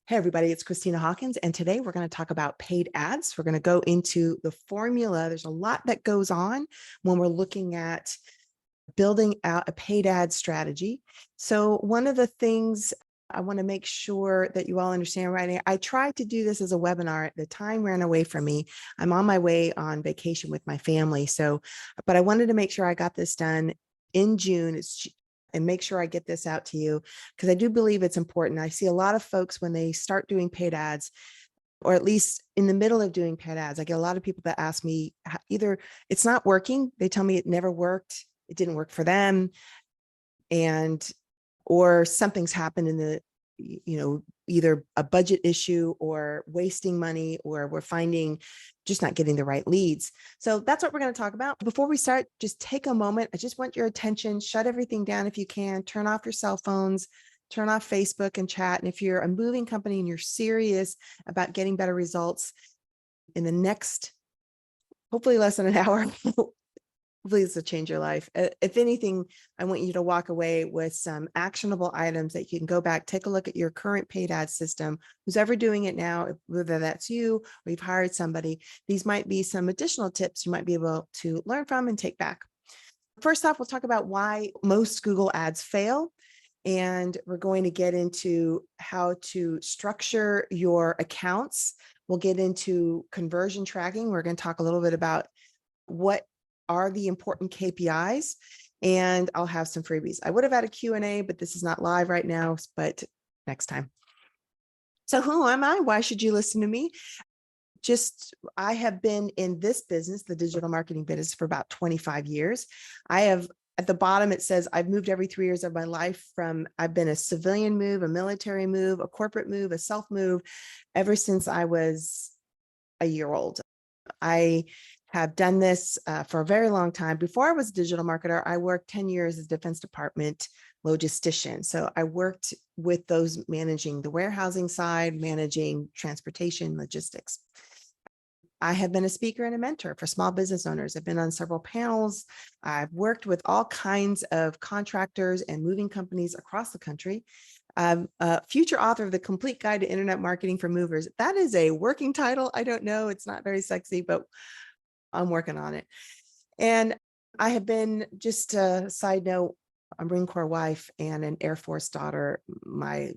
Hey, everybody, it's Christina Hawkins, and today we're going to talk about paid ads. We're going to go into the formula. There's a lot that goes on when we're looking at building out a paid ad strategy. So one of the things I want to make sure that you all understand right now, I tried to do this as a webinar. The time ran away from me. I'm on my way on vacation with my family. But I wanted to make sure I got this done in June. And make sure I get this out to you because I do believe it's important. I see a lot of folks when they start doing paid ads, or at least in the middle of doing paid ads, I get a lot of people that ask me either it's not working, they tell me it never worked, it didn't work for them, or something's happened in the, either a budget issue or wasting money, or we're finding just not getting the right leads. So that's what we're going to talk about. Before we start, just take a moment. I just want your attention. Shut everything down if you can. Turn off your cell phones, turn off Facebook and chat. And if you're a moving company and you're serious about getting better results in the next, hopefully less than an hour, hopefully this will change your life. If anything, I want you to walk away with some actionable items that you can go back, take a look at your current paid ad system, who's ever doing it now, whether that's you or you've hired somebody. These might be some additional tips you might be able to learn from and take back. First off, we'll talk about why most Google ads fail. And we're going to get into how to structure your accounts. We'll get into conversion tracking. We're going to talk a little bit about what are the important KPIs, and I'll have some freebies. I would have had a Q&A, but this is not live right now, but next time. So who am I? Why should you listen to me? I have been in this business, the digital marketing business, for about 25 years. At the bottom, it says I've moved every 3 years of my life I've been a civilian move, a military move, a corporate move, a self move, ever since I was a year old. I have done this for a very long time. Before I was a digital marketer, I worked 10 years as Defense Department logistician. So I worked with those managing the warehousing side, managing transportation, logistics. I have been a speaker and a mentor for small business owners. I've been on several panels. I've worked with all kinds of contractors and moving companies across the country. I'm a future author of The Complete Guide to Internet Marketing for Movers. That is a working title. I don't know. It's not very sexy, but I'm working on it. And I have been, just a side note, a Marine Corps wife and an Air Force daughter my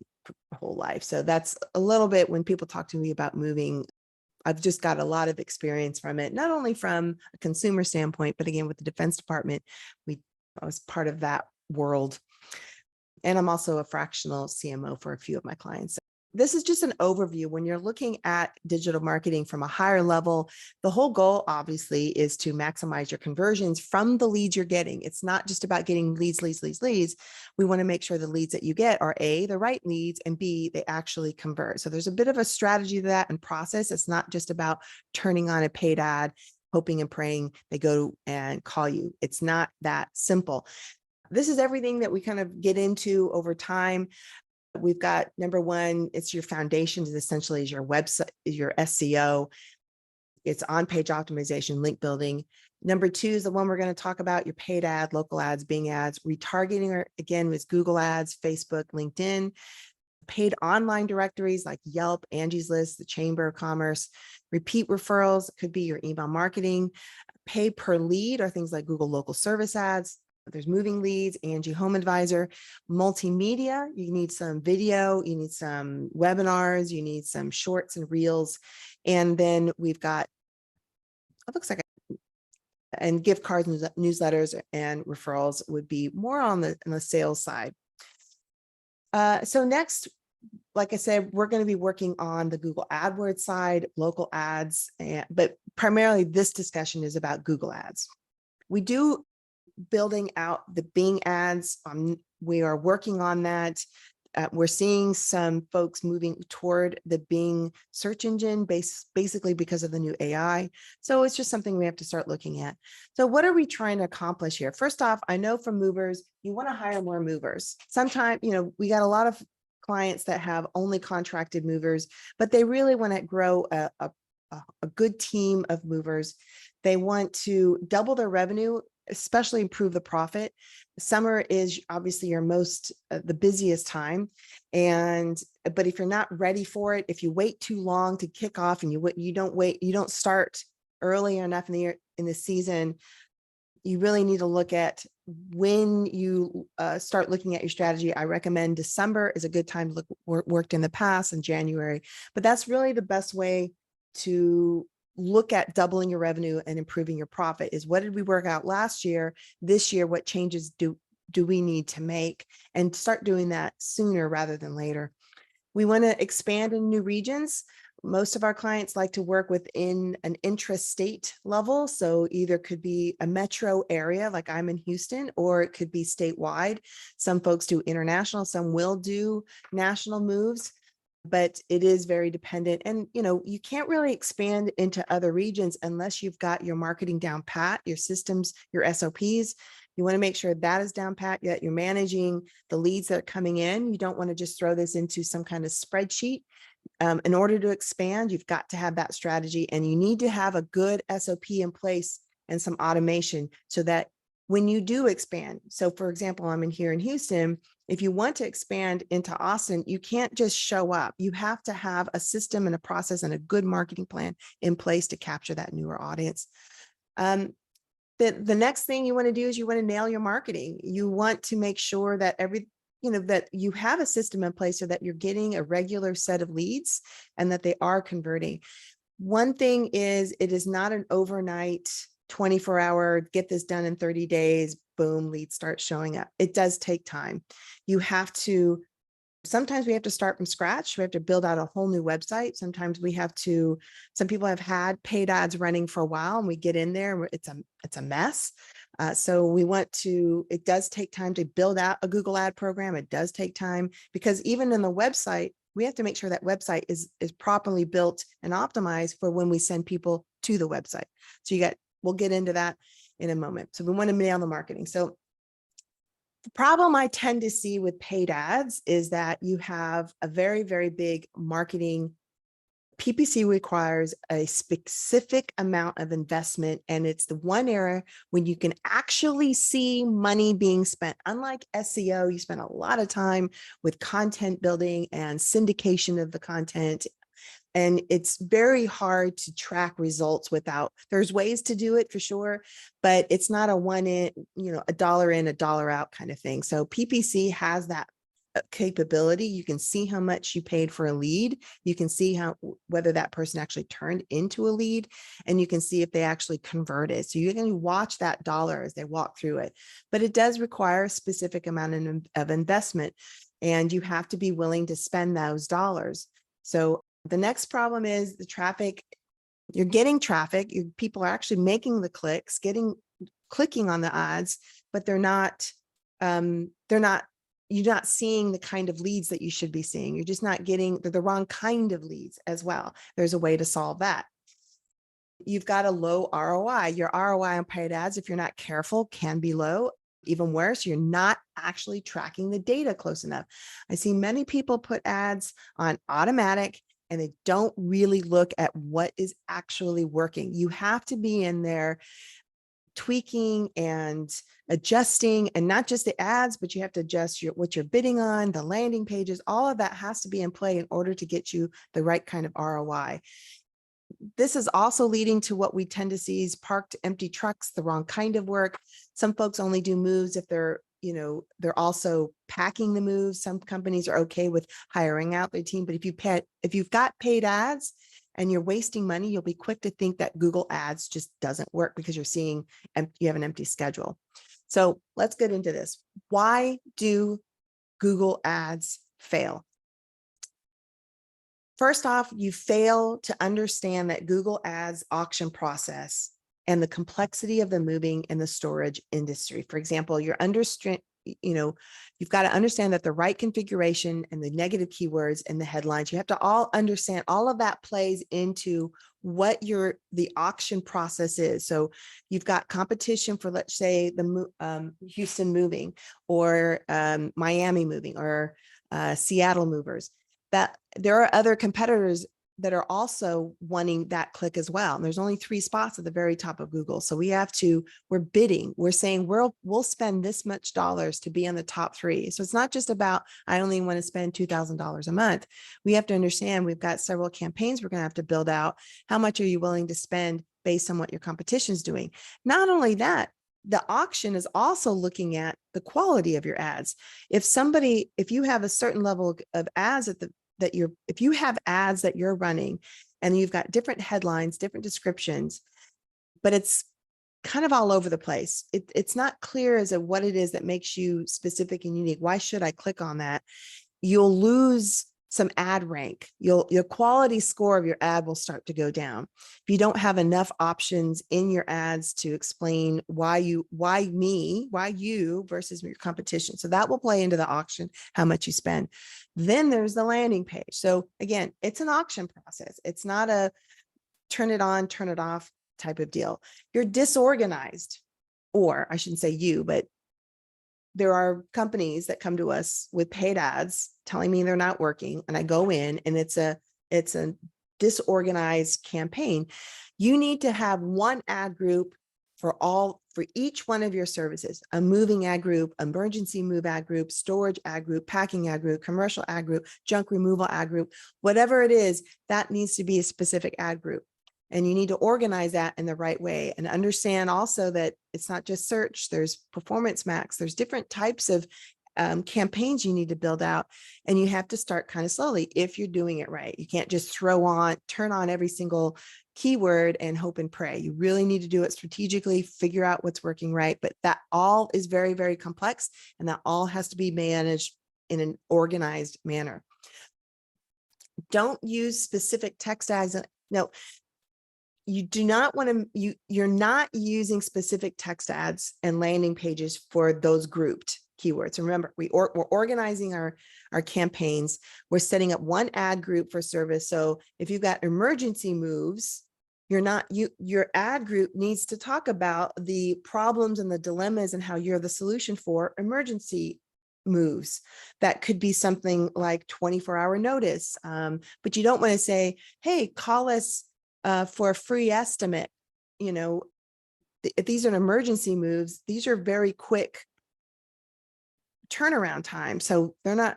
whole life. So that's a little bit when people talk to me about moving. I've just got a lot of experience from it, not only from a consumer standpoint, but again, with the Defense Department, I was part of that world. And I'm also a fractional CMO for a few of my clients. This is just an overview. When you're looking at digital marketing from a higher level, the whole goal obviously is to maximize your conversions from the leads you're getting. It's not just about getting leads. We want to make sure the leads that you get are A, the right leads, and B, they actually convert. So there's a bit of a strategy to that and process. It's not just about turning on a paid ad, hoping and praying they go and call you. It's not that simple. This is everything that we kind of get into over time. We've got number one, it's your foundation, is essentially your website, your SEO. It's on-page optimization, link building. Number two is the one we're going to talk about, your paid ad, local ads, Bing ads, retargeting, again, with Google ads, Facebook, LinkedIn, paid online directories like Yelp, Angie's List, the Chamber of Commerce, repeat referrals, could be your email marketing, pay per lead are things like Google local service ads. There's moving leads, Angie Home Advisor, multimedia. You need some video, you need some webinars, you need some shorts and reels. And then we've got, it looks like, and gift cards, newsletters, and referrals would be more on the sales side. So next, like I said, we're going to be working on the Google AdWords side, local ads, but primarily this discussion is about Google ads. We do building out the Bing ads. We are working on that. We're seeing some folks moving toward the Bing search engine basically because of the new AI. So it's just something we have to start looking at. So what are we trying to accomplish here? First off, I know from movers, you want to hire more movers. Sometimes, we got a lot of clients that have only contracted movers, but they really want to grow a good team of movers. They want to double their revenue especially improve the profit. Summer is obviously your most, the busiest time. But if you're not ready for it, if you wait too long to kick off and you don't start early enough in the year, in the season, you really need to look at when you start looking at your strategy. I recommend December is a good time to look, worked in the past, and January, but that's really the best way to look at doubling your revenue and improving your profit is, what did we work out last year? This year, what changes do we need to make, and start doing that sooner rather than later. We want to expand in new regions. Most of our clients like to work within an intrastate level. So either could be a metro area, like I'm in Houston, or it could be statewide. Some folks do international, some will do national moves, but it is very dependent. And, you can't really expand into other regions unless you've got your marketing down pat, your systems, your SOPs. You want to make sure that is down pat, that you're managing the leads that are coming in. You don't want to just throw this into some kind of spreadsheet. In order to expand, you've got to have that strategy, and you need to have a good SOP in place and some automation so that when you do expand. So for example, I'm here in Houston. If you want to expand into Austin, you can't just show up. You have to have a system and a process and a good marketing plan in place to capture that newer audience. The next thing you want to do is you want to nail your marketing. You want to make sure that that you have a system in place so that you're getting a regular set of leads and that they are converting. One thing is, it is not an overnight 24-hour, get this done in 30 days, boom, leads start showing up. It does take time. Sometimes we have to start from scratch. We have to build out a whole new website. Sometimes some people have had paid ads running for a while, and we get in there, it's a mess. So it does take time to build out a Google ad program. It does take time, because even in the website, we have to make sure that website is properly built and optimized for when we send people to the website. So we'll get into that in a moment. So we want to nail the marketing. So the problem I tend to see with paid ads is that you have a very, very big marketing. PPC requires a specific amount of investment, and it's the one area when you can actually see money being spent. Unlike SEO, you spend a lot of time with content building and syndication of the content, and it's very hard to track results there's ways to do it for sure, but it's not a a dollar in, a dollar out kind of thing. So PPC has that capability. You can see how much you paid for a lead. You can see whether that person actually turned into a lead, and you can see if they actually converted. So you can watch that dollar as they walk through it, but it does require a specific amount of investment, and you have to be willing to spend those dollars. So the next problem is the traffic. You're getting traffic. People are actually making the clicks, clicking on the ads, but you're not seeing the kind of leads that you should be seeing. You're just not getting the wrong kind of leads as well. There's a way to solve that. You've got a low ROI. Your ROI on paid ads, if you're not careful, can be low. Even worse, you're not actually tracking the data close enough. I see many people put ads on automatic, and they don't really look at what is actually working. You have to be in there tweaking and adjusting, and not just the ads, but you have to adjust what you're bidding on, the landing pages. All of that has to be in play in order to get you the right kind of ROI. This is also leading to what we tend to see is parked empty trucks, the wrong kind of work. Some folks only do moves if they're also packing the moves. Some companies are okay with hiring out their team, but if you've got paid ads and you're wasting money, you'll be quick to think that Google ads just doesn't work because you have an empty schedule. So let's get into this. Why do Google ads fail? First off, you fail to understand that Google ads auction process and the complexity of the moving and the storage industry. For example, you've got to understand that the right configuration and the negative keywords and the headlines, you have to all understand all of that plays into what the auction process is. So you've got competition for, let's say, the Houston moving, or Miami moving, or Seattle movers. That there are other competitors that are also wanting that click as well. And there's only 3 spots at the very top of Google. So we're bidding, we're saying we'll spend this much dollars to be on the top 3. So it's not just about, I only want to spend $2,000 a month. We have to understand we've got several campaigns we're going to have to build out. How much are you willing to spend based on what your competition is doing? Not only that, the auction is also looking at the quality of your ads. If you have a certain level of ads if you have ads that you're running and you've got different headlines, different descriptions, but it's kind of all over the place. It's not clear as to what it is that makes you specific and unique. Why should I click on that? You'll lose some ad rank. Your quality score of your ad will start to go down. If you don't have enough options in your ads to explain why you versus your competition. So that will play into the auction, how much you spend. Then there's the landing page. So again, it's an auction process. It's not a turn it on, turn it off type of deal. You're disorganized, or I shouldn't say you, but there are companies that come to us with paid ads telling me they're not working, and I go in and it's a disorganized campaign. You need to have one ad group for each one of your services: a moving ad group, emergency move ad group, storage ad group, packing ad group, commercial ad group, junk removal ad group, whatever it is, that needs to be a specific ad group. And you need to organize that in the right way and understand also that it's not just search, there's performance max, there's different types of campaigns you need to build out, and you have to start kind of slowly if you're doing it right. You can't just turn on every single keyword and hope and pray. You really need to do it strategically, figure out what's working right, but that all is very, very complex, and that all has to be managed in an organized manner. Don't use specific text ads. No, you do not want to, you're not using specific text ads and landing pages for those grouped keywords. Remember, we're organizing our campaigns. We're setting up one ad group for service. So if you've got emergency moves, your ad group needs to talk about the problems and the dilemmas and how you're the solution for emergency moves. That could be something like 24-hour notice. But you don't want to say, hey, call us for a free estimate. If these are emergency moves, these are very quick turnaround time. So they're not,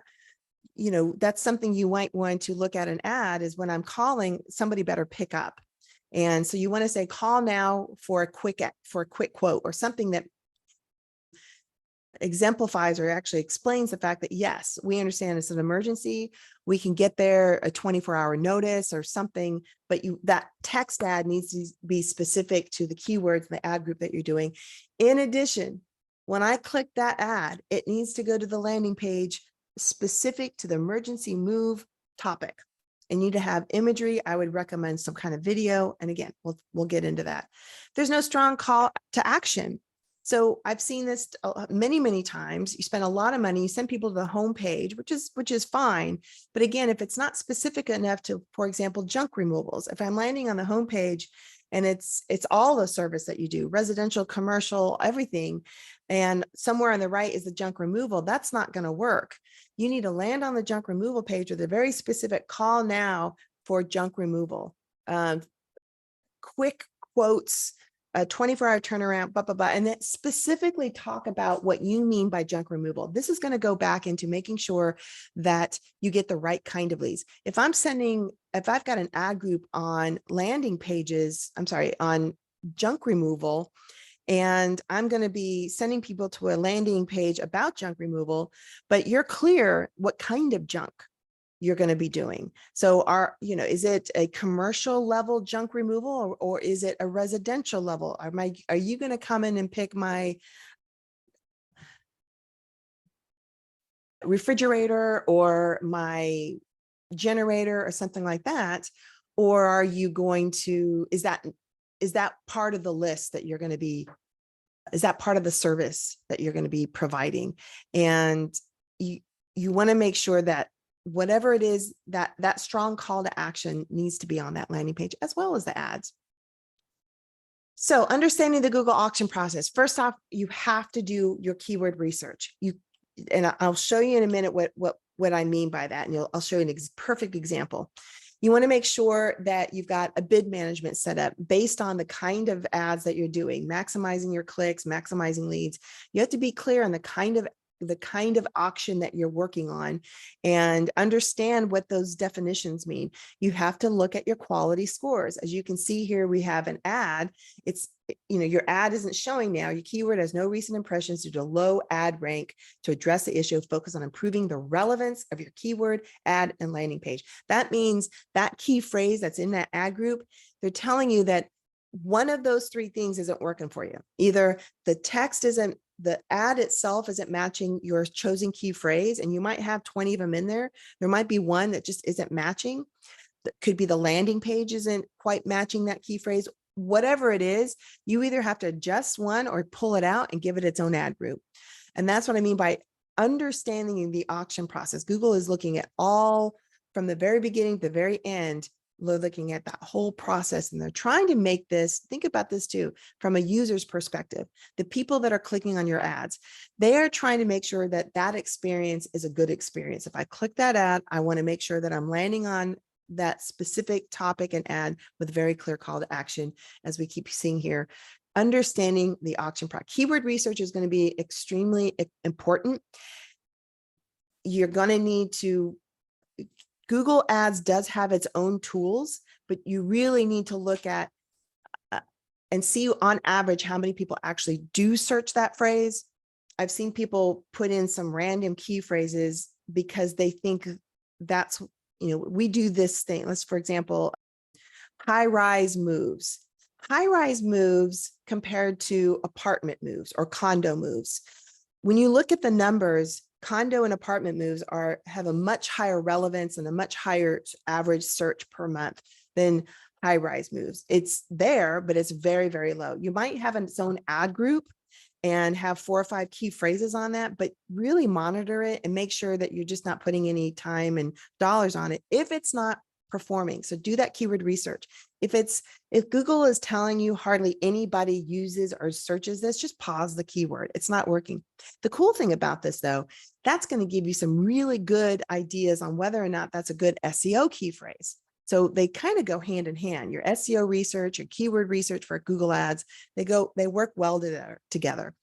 that's something you might want to look at an ad is when I'm calling, somebody better pick up. And so you want to say, call now for a quick quote, or something that exemplifies or actually explains the fact that, yes, we understand it's an emergency. We can get there a 24-hour notice or something, but that text ad needs to be specific to the keywords, the ad group that you're doing. In addition, when I click that ad, it needs to go to the landing page specific to the emergency move topic. You need to have imagery. I would recommend some kind of video. And again, we'll get into that. There's no strong call to action. So I've seen this many, many times. You spend a lot of money, you send people to the home page, which is fine. But again, if it's not specific enough to, for example, junk removals, if I'm landing on the home page and it's all the service that you do, residential, commercial, everything, and somewhere on the right is the junk removal, that's not going to work. You need to land on the junk removal page with a very specific call now for junk removal. Quick quotes, a 24-hour turnaround, blah, blah, blah, and then specifically talk about what you mean by junk removal. This is going to go back into making sure that you get the right kind of leads. If I've got an ad group on landing pages, on junk removal, and I'm going to be sending people to a landing page about junk removal, but you're clear what kind of junk you're going to be doing. So is it a commercial level junk removal, or is it a residential level? Are you going to come in and pick my refrigerator or my generator or something like that? Or are you going to, is that part of the list that you're going to be, is that part of the service that you're going to be providing? And you want to make sure that whatever it is, that strong call to action needs to be on that landing page as well as the ads. So understanding the Google auction process. First off, you have to do your keyword research. And I'll show you in a minute what I mean by that. And I'll show you a perfect example. You want to make sure that you've got a bid management set up based on the kind of ads that you're doing, maximizing your clicks, maximizing leads. You have to be clear on the kind of auction that you're working on and understand what those definitions mean. You have to look at your quality scores. As you can see here, we have an ad. It's, your ad isn't showing now. Your keyword has no recent impressions due to low ad rank. To address the issue, focus on improving the relevance of your keyword, ad, and landing page. That means that key phrase that's in that ad group, they're telling you that one of those three things isn't working for you. Either the ad itself isn't matching your chosen key phrase, and you might have 20 of them in there. There might be one that just isn't matching. That could be the landing page isn't quite matching that key phrase. Whatever it is, you either have to adjust one or pull it out and give it its own ad group. And that's what I mean by understanding the auction process. Google is looking at all from the very beginning to the very end. They're looking at that whole process, and they're trying to make this, think about this too, from a user's perspective. The people that are clicking on your ads, they are trying to make sure that that experience is a good experience. If I click that ad, I want to make sure that I'm landing on that specific topic and ad with a very clear call to action, as we keep seeing here. Understanding the auction process. Keyword research is going to be extremely important. You're going to need to, Google Ads does have its own tools, but you really need to look at and see on average how many people actually do search that phrase. I've seen people put in some random key phrases because they think that's, we do this thing. Let's, for example, high-rise moves. High-rise moves compared to apartment moves or condo moves. When you look at the numbers, condo and apartment moves have a much higher relevance and a much higher average search per month than high-rise moves. It's there, but it's very, very low. You might have its own ad group and have 4 or 5 key phrases on that, but really monitor it and make sure that you're just not putting any time and dollars on it if it's not performing. So do that keyword research. If Google is telling you hardly anybody uses or searches this, just pause the keyword. It's not working. The cool thing about this though, that's going to give you some really good ideas on whether or not that's a good SEO key phrase. So they kind of go hand in hand. Your SEO research, your keyword research for Google Ads, they work well together.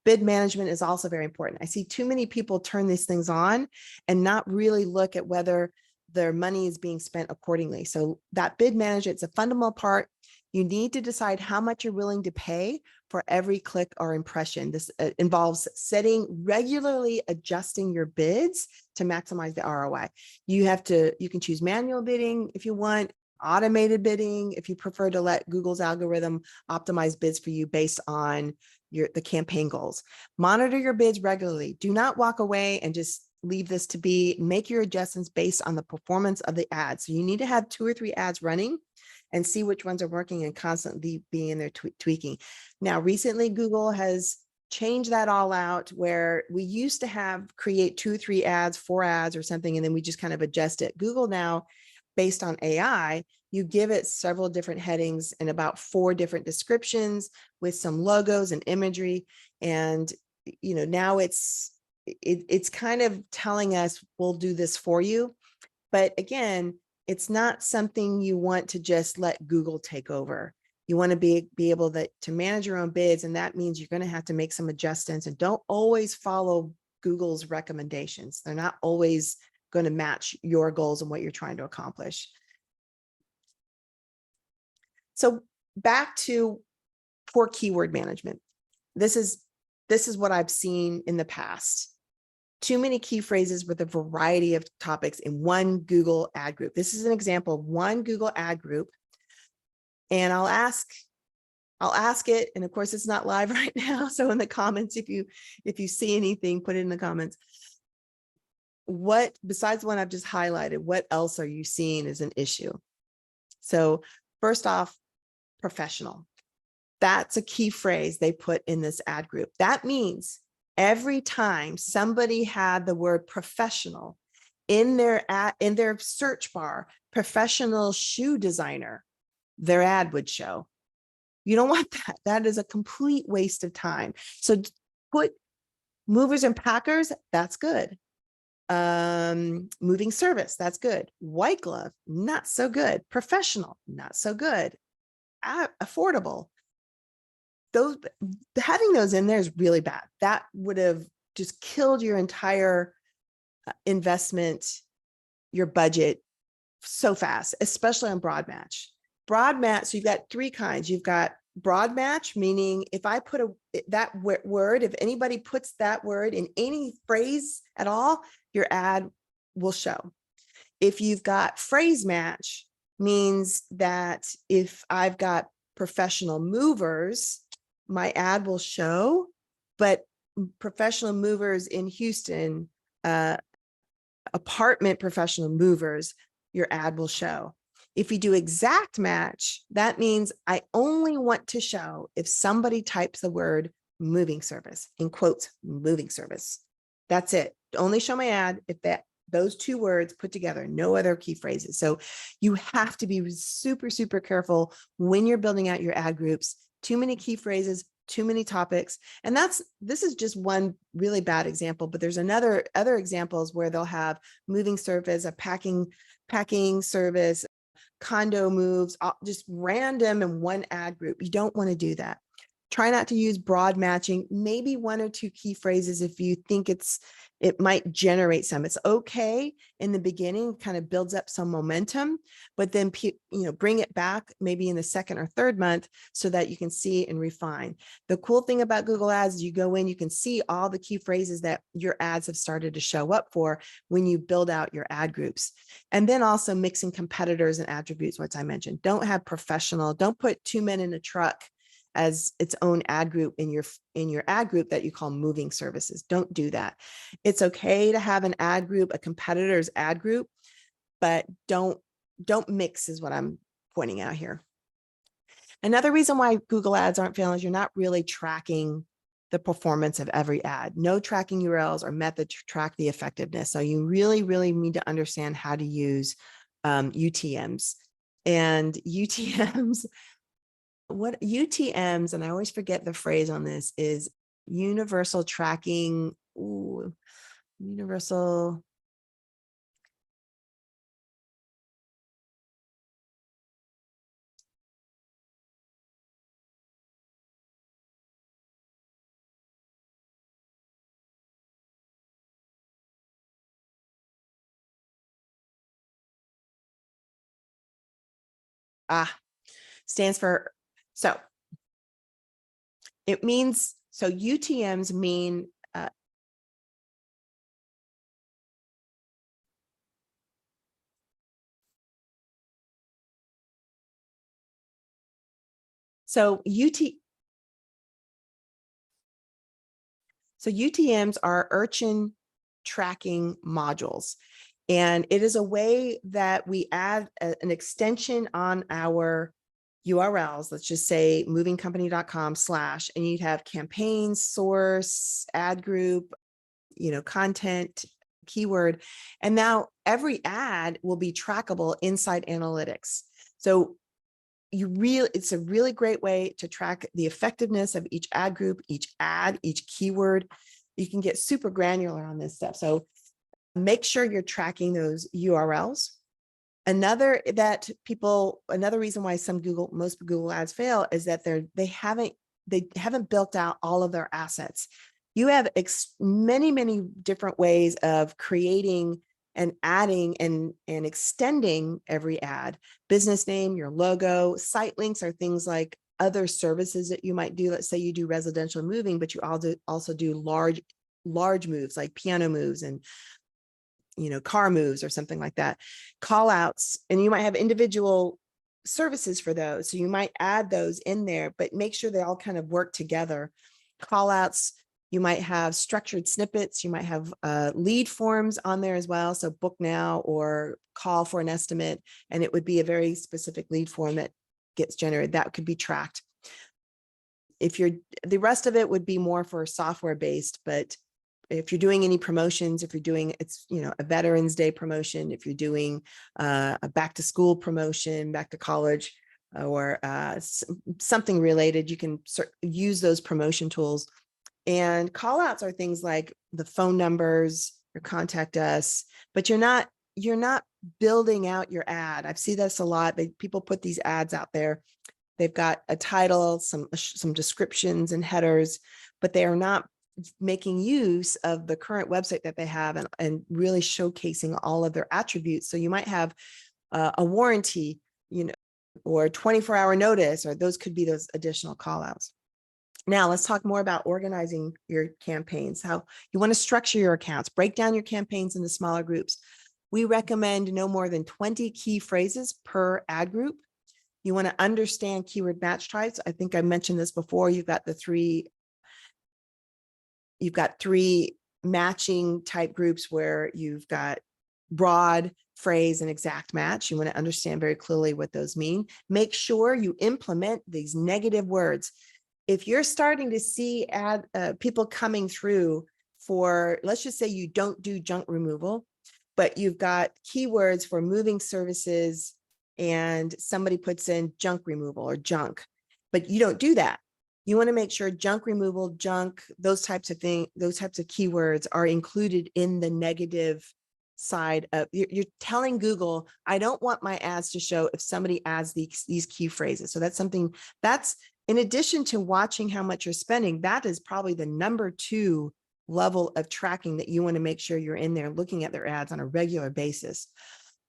Bid management is also very important. I see too many people turn these things on and not really look at whether their money is being spent accordingly. So that bid management, it's a fundamental part. You need to decide how much you're willing to pay for every click or impression. This involves regularly adjusting your bids to maximize the ROI. You can choose manual bidding if you want, automated bidding if you prefer to let Google's algorithm optimize bids for you based on the campaign goals. Monitor your bids regularly. Do not walk away and just leave this to be. Make your adjustments based on the performance of the ad. So you need to have 2 or 3 ads running and see which ones are working and constantly being in there tweaking. Now, recently, Google has changed that all out, where we used to create 2 or 3 ads, 4 ads or something, and then we just kind of adjust it. Google now, based on AI, you give it several different headings and about 4 different descriptions with some logos and imagery. And, now it's kind of telling us, we'll do this for you. But again, it's not something you want to just let Google take over. You want to be able to manage your own bids. And that means you're going to have to make some adjustments, and don't always follow Google's recommendations. They're not always going to match your goals and what you're trying to accomplish. So back to poor keyword management. This is what I've seen in the past. Too many key phrases with a variety of topics in one Google ad group. This is an example of one Google ad group. And I'll ask it. And of course, it's not live right now. So in the comments, if you see anything, put it in the comments. What, besides the one I've just highlighted, what else are you seeing as an issue? So first off, professional. That's a key phrase they put in this ad group. That means every time somebody had the word professional in their search bar, professional shoe designer, their ad would show. You don't want that. That is a complete waste of time. So put movers and packers, that's good. Moving service, that's good. White glove, not so good. Professional, not so good. Affordable. Those, having those in there is really bad. That would have just killed your entire investment, your budget so fast, especially on broad match. Broad match, so you've got three kinds. You've got broad match, meaning if I put that word, if anybody puts that word in any phrase at all, your ad will show. If you've got phrase match, means that if I've got professional movers, my ad will show, but professional movers in Houston, apartment professional movers, your ad will show. If you do exact match, that means I only want to show if somebody types the word moving service, in quotes, moving service. That's it. Only show my ad if those two words put together, no other key phrases. So you have to be super, super careful when you're building out your ad groups. Too many key phrases, too many topics. And this is just one really bad example, but there's other examples where they'll have moving service, a packing service, condo moves, just random in one ad group. You don't want to do that. Try not to use broad matching, maybe one or two key phrases if you think it might generate some. It's okay in the beginning, kind of builds up some momentum, but then bring it back maybe in the second or third month so that you can see and refine. The cool thing about Google Ads is you go in, you can see all the key phrases that your ads have started to show up for when you build out your ad groups. And then also mixing competitors and attributes, which I mentioned. Don't have professional, don't put two men in a truck as its own ad group in your ad group that you call moving services. Don't do that. It's okay to have an ad group, a competitor's ad group, but don't mix is what I'm pointing out here. Another reason why Google ads aren't failing is you're not really tracking the performance of every ad. No tracking URLs or method to track the effectiveness. So you really, really need to understand how to use UTMs. And UTMs, what UTMs, and I always forget the phrase on this, is universal tracking, universal. Stands for, so it means, so UTMs mean UTMs are urchin tracking modules. And it is a way that we add an extension on our URLs. Let's just say movingcompany.com/ and you'd have campaign, source, ad group, content, keyword. And now every ad will be trackable inside analytics. So it's a really great way to track the effectiveness of each ad group, each ad, each keyword. You can get super granular on this stuff. So make sure you're tracking those URLs. Another reason why most Google ads fail is that they haven't built out all of their assets. You have many, many different ways of creating and adding and extending every ad. Business name, your logo, site links are things like other services that you might do. Let's say you do residential moving, but you also do large moves like piano moves and car moves or something like that. Call outs, and you might have individual services for those. So you might add those in there, but make sure they all kind of work together. Call outs, you might have structured snippets. You might have lead forms on there as well. So book now or call for an estimate. And it would be a very specific lead form that gets generated. That could be tracked. The rest of it would be more for software based, but if you're doing any promotions, if you're doing, a Veterans Day promotion, if you're doing a back to school promotion, back to college, or something related, you can use those promotion tools. And call outs are things like the phone numbers, or contact us, but you're not building out your ad. I've seen this a lot. People put these ads out there. They've got a title, some descriptions and headers, but they are not making use of the current website that they have and really showcasing all of their attributes. So you might have a warranty, or 24-hour notice, or those could be those additional call outs. Now let's talk more about organizing your campaigns, how you want to structure your accounts, break down your campaigns into smaller groups. We recommend no more than 20 key phrases per ad group. You want to understand keyword match types. I think I mentioned this before. You've got three matching type groups where you've got broad, phrase, and exact match. You want to understand very clearly what those mean. Make sure you implement these negative words. If you're starting to see people coming through for, let's just say you don't do junk removal, but you've got keywords for moving services and somebody puts in junk removal or junk, but you don't do that. You want to make sure junk removal, junk, those types of things, those types of keywords are included in the negative side of, you're telling Google, I don't want my ads to show if somebody adds these key phrases. So that's something that's, in addition to watching how much you're spending, that is probably the number 2 level of tracking that you want to make sure you're in there looking at their ads on a regular basis.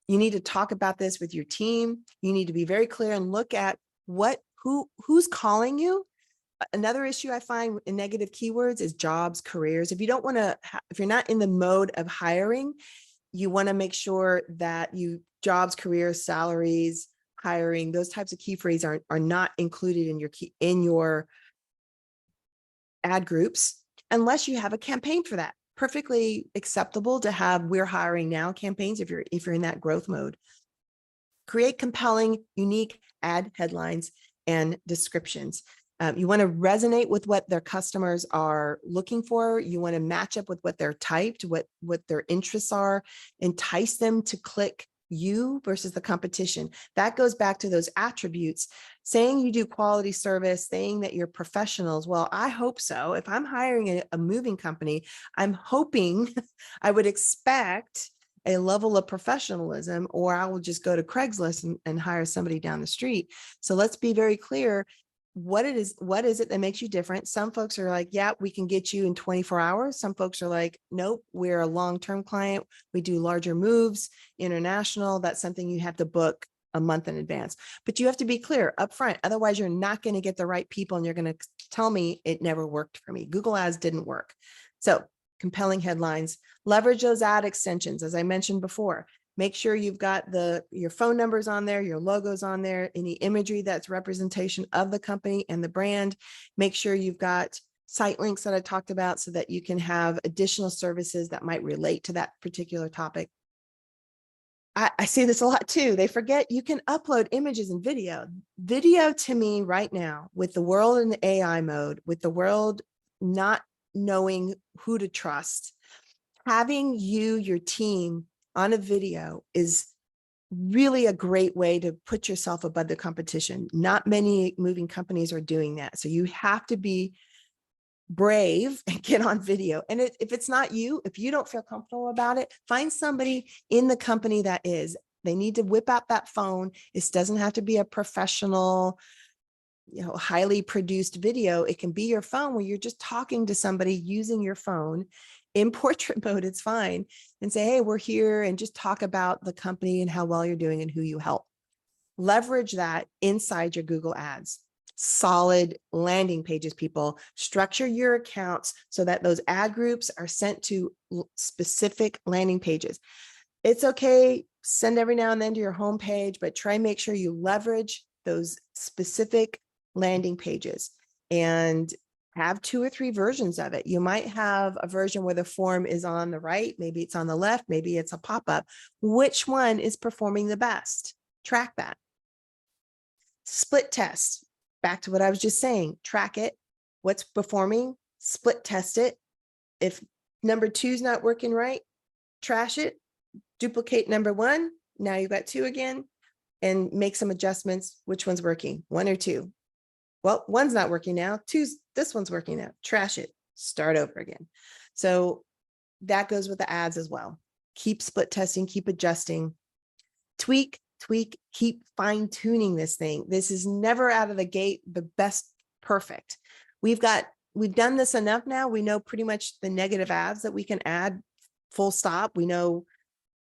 You need to talk about this with your team. You need to be very clear and look at who's calling you. Another issue I find in negative keywords is jobs, careers. If you don't want to, if you're not in the mode of hiring, you want to make sure that jobs, careers, salaries, hiring, those types of key phrases are not included in your ad groups unless you have a campaign for that. Perfectly acceptable to have "we're hiring now" campaigns if you're in that growth mode. Create compelling, unique ad headlines and descriptions. You want to resonate with what their customers are looking for. You want to match up with what they're typed, what their interests are, entice them to click you versus the competition. That goes back to those attributes. Saying you do quality service, saying that you're professionals. Well, I hope so. If I'm hiring a moving company, I'm hoping I would expect a level of professionalism, or I will just go to Craigslist and hire somebody down the street. So let's be very clear. What is it that makes you different? Some folks are like, yeah, we can get you in 24 hours. Some folks are like, nope, we're a long-term client. We do larger moves, international. That's something you have to book a month in advance. But you have to be clear upfront. Otherwise, you're not going to get the right people and you're going to tell me it never worked for me. Google Ads didn't work. So compelling headlines, leverage those ad extensions. As I mentioned before, make sure you've got your phone numbers on there, your logos on there, any imagery that's representation of the company and the brand. Make sure you've got site links that I talked about so that you can have additional services that might relate to that particular topic. I see this a lot too. They forget you can upload images and video. Video to me right now, with the world in the AI mode, with the world not knowing who to trust, having your team on a video is really a great way to put yourself above the competition. Not many moving companies are doing that. So you have to be brave and get on video. And if it's not you, if you don't feel comfortable about it, find somebody in the company that is. They need to whip out that phone. This doesn't have to be a professional, highly produced video. It can be your phone where you're just talking to somebody using your phone in portrait mode. It's fine. And say, hey, we're here, and just talk about the company and how well you're doing and who you help. Leverage that inside your Google Ads. Solid landing pages, people. Structure your accounts so that those ad groups are sent to specific landing pages. It's okay, send every now and then to your homepage, but try and make sure you leverage those specific landing pages and have 2 or 3 versions of it. You might have a version where the form is on the right, maybe it's on the left, maybe it's a pop-up. Which one is performing the best? Track that. Split test. Back to what I was just saying, track it. What's performing? Split test it. If number 2 is not working right, trash it, duplicate number 1. Now you've got 2 again, and make some adjustments. Which one's working? 1 or 2? Well, 1's not working now. 2's, this one's working now. Trash it, start over again. So that goes with the ads as well. Keep split testing, keep adjusting, tweak, keep fine tuning this thing. This is never out of the gate the best perfect. We've done this enough now. We know pretty much the negative ads that we can add, full stop. We know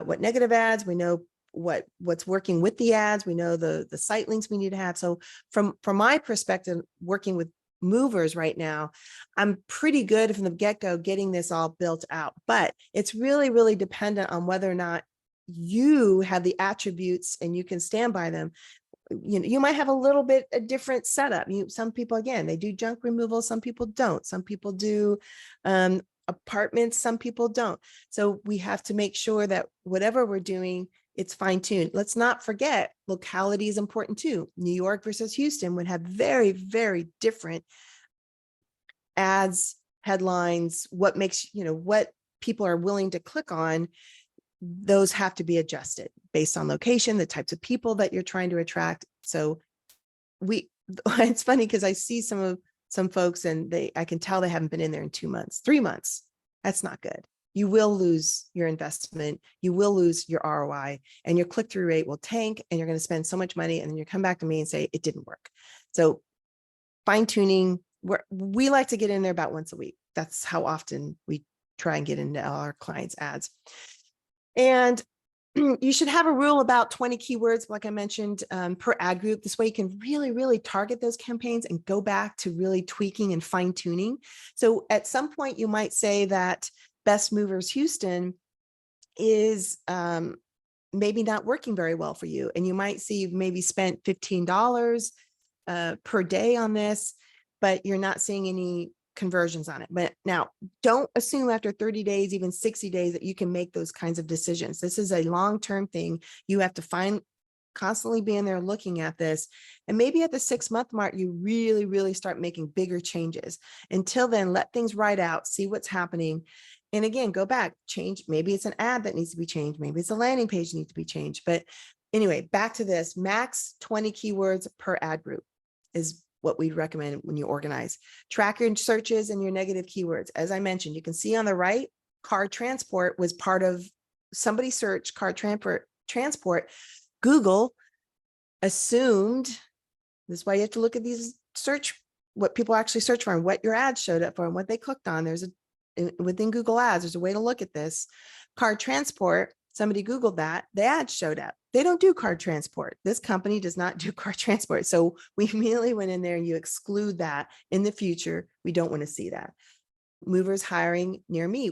what negative ads, we know what's working with the ads, we know the site links we need to have. So from my perspective, working with movers right now, I'm pretty good from the get-go getting this all built out, but it's really, really dependent on whether or not you have the attributes and you can stand by them. You know, you might have a little bit a different setup. Some people, again, they do junk removal, some people don't. Some people do apartments, some people don't. So we have to make sure that whatever we're doing, it's fine-tuned. Let's not forget locality is important too. New York versus Houston would have very, very different ads, headlines, what makes, what people are willing to click on. Those have to be adjusted based on location, the types of people that you're trying to attract. So it's funny because I see some folks and I can tell they haven't been in there in 2 months, 3 months. That's not good. You will lose your investment. You will lose your ROI and your click-through rate will tank and you're going to spend so much money and then you come back to me and say, it didn't work. So fine tuning, we like to get in there about once a week. That's how often we try and get into our clients' ads. And you should have a rule about 20 keywords, like I mentioned, per ad group. This way you can really, really target those campaigns and go back to really tweaking and fine tuning. So at some point you might say that Best Movers Houston is maybe not working very well for you. And you might see you've maybe spent $15 per day on this, but you're not seeing any conversions on it. But now don't assume after 30 days, even 60 days that you can make those kinds of decisions. This is a long-term thing. You have to constantly be in there looking at this. And maybe at the 6-month mark, you really, really start making bigger changes. Until then, let things ride out, see what's happening. And again, go back, change. Maybe it's an ad that needs to be changed. Maybe it's a landing page that needs to be changed. But anyway, back to this, max 20 keywords per ad group is what we'd recommend when you organize. Track your searches and your negative keywords. As I mentioned, you can see on the right, car transport was part of somebody's search, car transport. Google assumed, this is why you have to look at these what people actually search for and what your ads showed up for and what they clicked on. Within Google Ads, there's a way to look at this. Car transport, somebody Googled that, the ad showed up. They don't do car transport. This company does not do car transport. So we immediately went in there and you exclude that in the future. We don't want to see that. Movers hiring near me,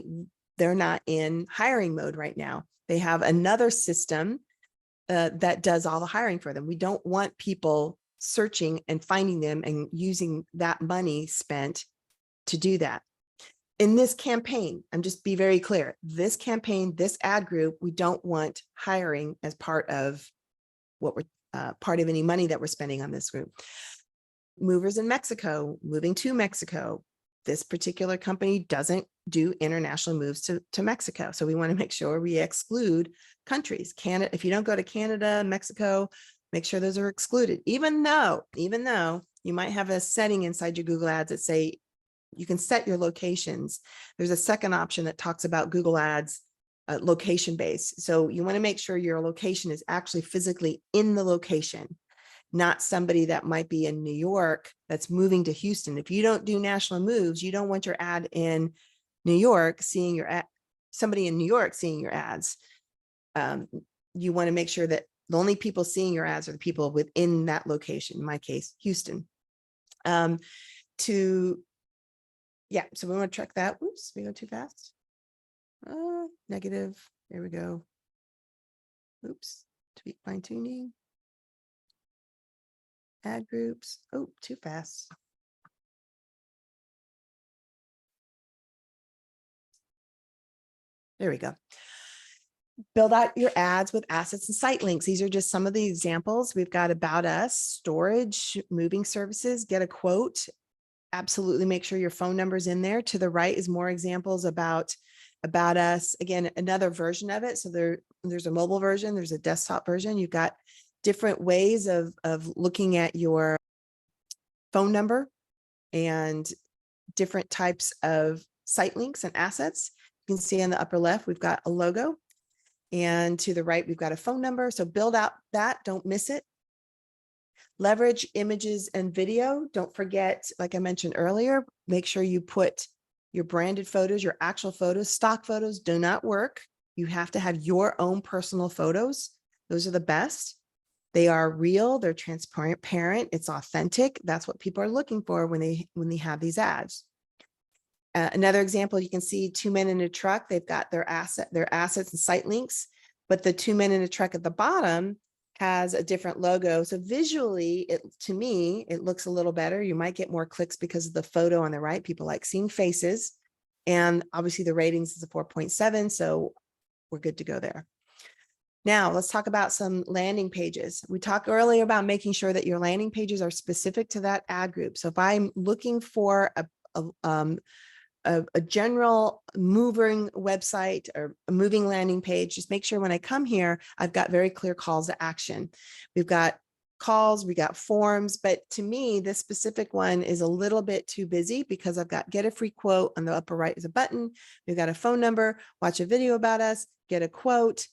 they're not in hiring mode right now. They have another system that does all the hiring for them. We don't want people searching and finding them and using that money spent to do that. In this campaign, I'm just be very clear, this campaign, this ad group, we don't want hiring as part of what we're part of any money that we're spending on this group. Movers in Mexico, moving to Mexico. This particular company doesn't do international moves to Mexico. So we want to make sure we exclude countries. Canada, if you don't go to Canada, Mexico, make sure those are excluded. Even though you might have a setting inside your Google Ads that say, you can set your locations. There's a second option that talks about Google Ads location based. So you want to make sure your location is actually physically in the location, not somebody that might be in New York that's moving to Houston. If you don't do national moves, you don't want your ad in New York seeing your ad, somebody in New York seeing your ads. You want to make sure that the only people seeing your ads are the people within that location, in my case, Houston. Yeah, so we want to track that. Oops, we go too fast. Negative, there we go. Oops, tweak fine tuning. Ad groups, oh, too fast. There we go. Build out your ads with assets and site links. These are just some of the examples. We've got about us, storage, moving services, get a quote. Absolutely make sure your phone number's in there. To the right is more examples about us. Again, another version of it. So there's a mobile version, there's a desktop version. You've got different ways of looking at your phone number and different types of site links and assets. You can see in the upper left, we've got a logo, and to the right, we've got a phone number. So build out that, don't miss it. Leverage images and video. Don't forget, like I mentioned earlier, make sure you put your branded photos, your actual photos. Stock photos do not work. You have to have your own personal photos. Those are the best. They are real, they're transparent, it's authentic. That's what people are looking for when they have these ads. Another example, you can see 2 men in a truck. They've got their assets and site links, but the 2 men in a truck at the bottom has a different logo. So visually, to me, it looks a little better. You might get more clicks because of the photo on the right. People like seeing faces. And obviously the ratings is a 4.7, so we're good to go there. Now let's talk about some landing pages. We talked earlier about making sure that your landing pages are specific to that ad group. So if I'm looking for a general moving website or a moving landing page, just make sure when I come here, I've got very clear calls to action. We've got calls, we got forms, but to me, this specific one is a little bit too busy because I've got get a free quote on the upper right is a button. We've got a phone number, watch a video about us, get a quote,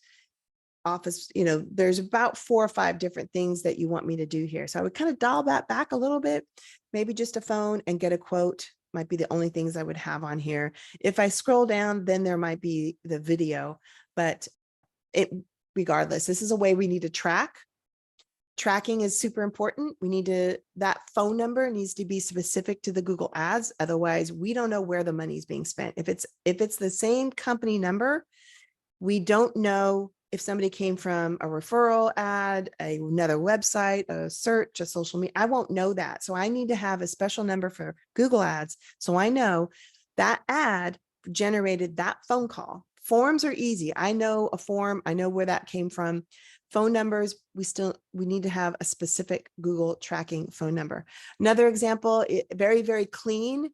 office, there's about 4 or 5 different things that you want me to do here. So I would kind of dial that back a little bit, maybe just a phone and get a quote might be the only things I would have on here. If I scroll down, then there might be the video, but regardless, this is a way we need to track. Tracking is super important. That phone number needs to be specific to the Google ads. Otherwise, we don't know where the money is being spent. If it's the same company number, we don't know if somebody came from a referral ad, another website, a search, a social media. I won't know that. So I need to have a special number for Google ads. So I know that ad generated that phone call. Forms are easy. I know a form. I know where that came from. Phone numbers, we need to have a specific Google tracking phone number. Another example, very, very clean.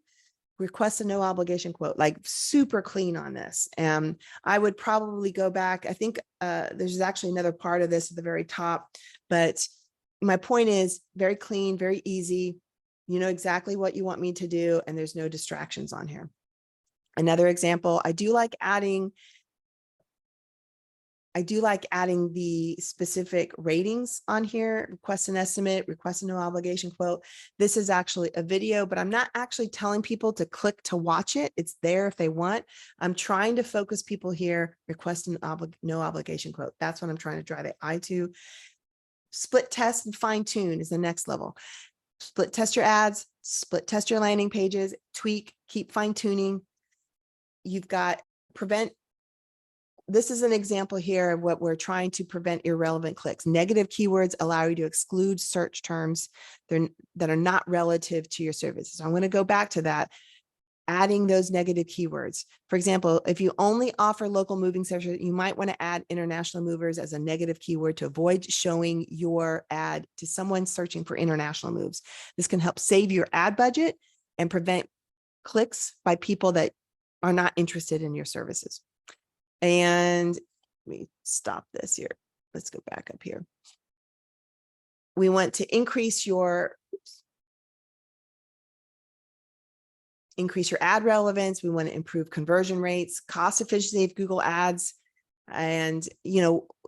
Request a no obligation quote, like super clean on this. And I would probably go back. I think there's actually another part of this at the very top, but my point is very clean, very easy. You know exactly what you want me to do, and there's no distractions on here. Another example, I do like adding the specific ratings on here, request an estimate, request a no obligation quote. This is actually a video, but I'm not actually telling people to click to watch it. It's there if they want. I'm trying to focus people here, request an no obligation quote. That's what I'm trying to drive the eye to. Split test and fine tune is the next level. Split test your ads, split test your landing pages, tweak, keep fine tuning. You've got prevent. This is an example here of what we're trying to prevent irrelevant clicks. Negative keywords allow you to exclude search terms that are not relative to your services. I'm going to go back to that, adding those negative keywords. For example, if you only offer local moving services, you might want to add international movers as a negative keyword to avoid showing your ad to someone searching for international moves. This can help save your ad budget and prevent clicks by people that are not interested in your services. And let me stop this here. Let's go back up here. We want to increase your ad relevance. We want to improve conversion rates, cost efficiency of Google ads. And,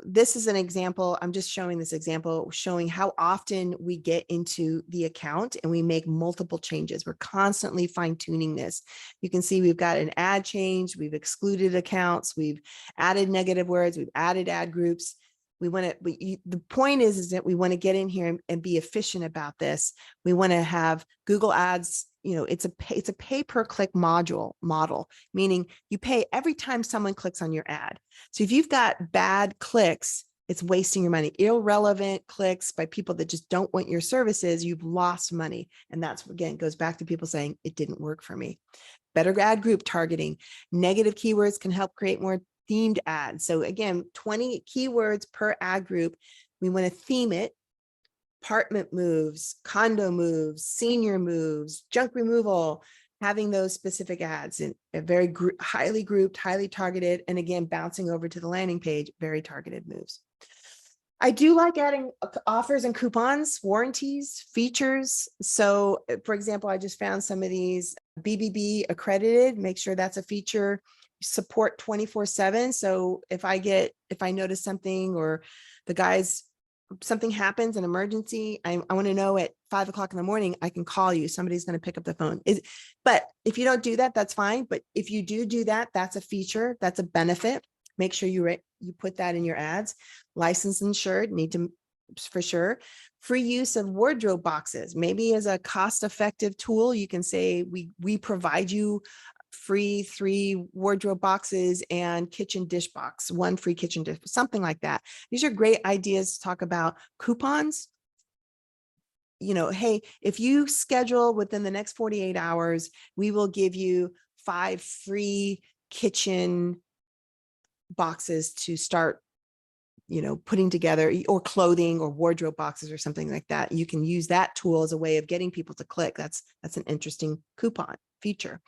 this is an example. I'm just showing this example, showing how often we get into the account and we make multiple changes. We're constantly fine tuning this. You can see we've got an ad change. We've excluded accounts. We've added negative words. We've added ad groups. The point is that we want to get in here and be efficient about this. We want to have Google ads. It's a pay per click model, meaning you pay every time someone clicks on your ad. So if you've got bad clicks, it's wasting your money. Irrelevant clicks by people that just don't want your services, you've lost money. And that's, again, goes back to people saying it didn't work for me. Better ad group targeting. Negative keywords can help create more themed ads. So again, 20 keywords per ad group. We want to theme it. Apartment moves, condo moves, senior moves, junk removal, having those specific ads and very highly grouped, highly targeted, and again, bouncing over to the landing page, very targeted moves. I do like adding offers and coupons, warranties, features. So for example, I just found some of these BBB accredited, make sure that's a feature. support 24/7. So if I notice something, or the guys, something happens, an emergency, I want to know at 5 o'clock in the morning, I can call you. Somebody's going to pick up the phone. But if you don't do that, that's fine. But if you do that, that's a feature, that's a benefit. Make sure you put that in your ads. Licensed, insured, need to, for sure. Free use of wardrobe boxes. Maybe as a cost-effective tool, you can say we provide you free 3 wardrobe boxes and kitchen dish box, 1 free kitchen dish, something like that. These are great ideas to talk about. Coupons. Hey, if you schedule within the next 48 hours, we will give you 5 free kitchen boxes to start putting together, or clothing or wardrobe boxes or something like that. You can use that tool as a way of getting people to click. That's an interesting coupon feature.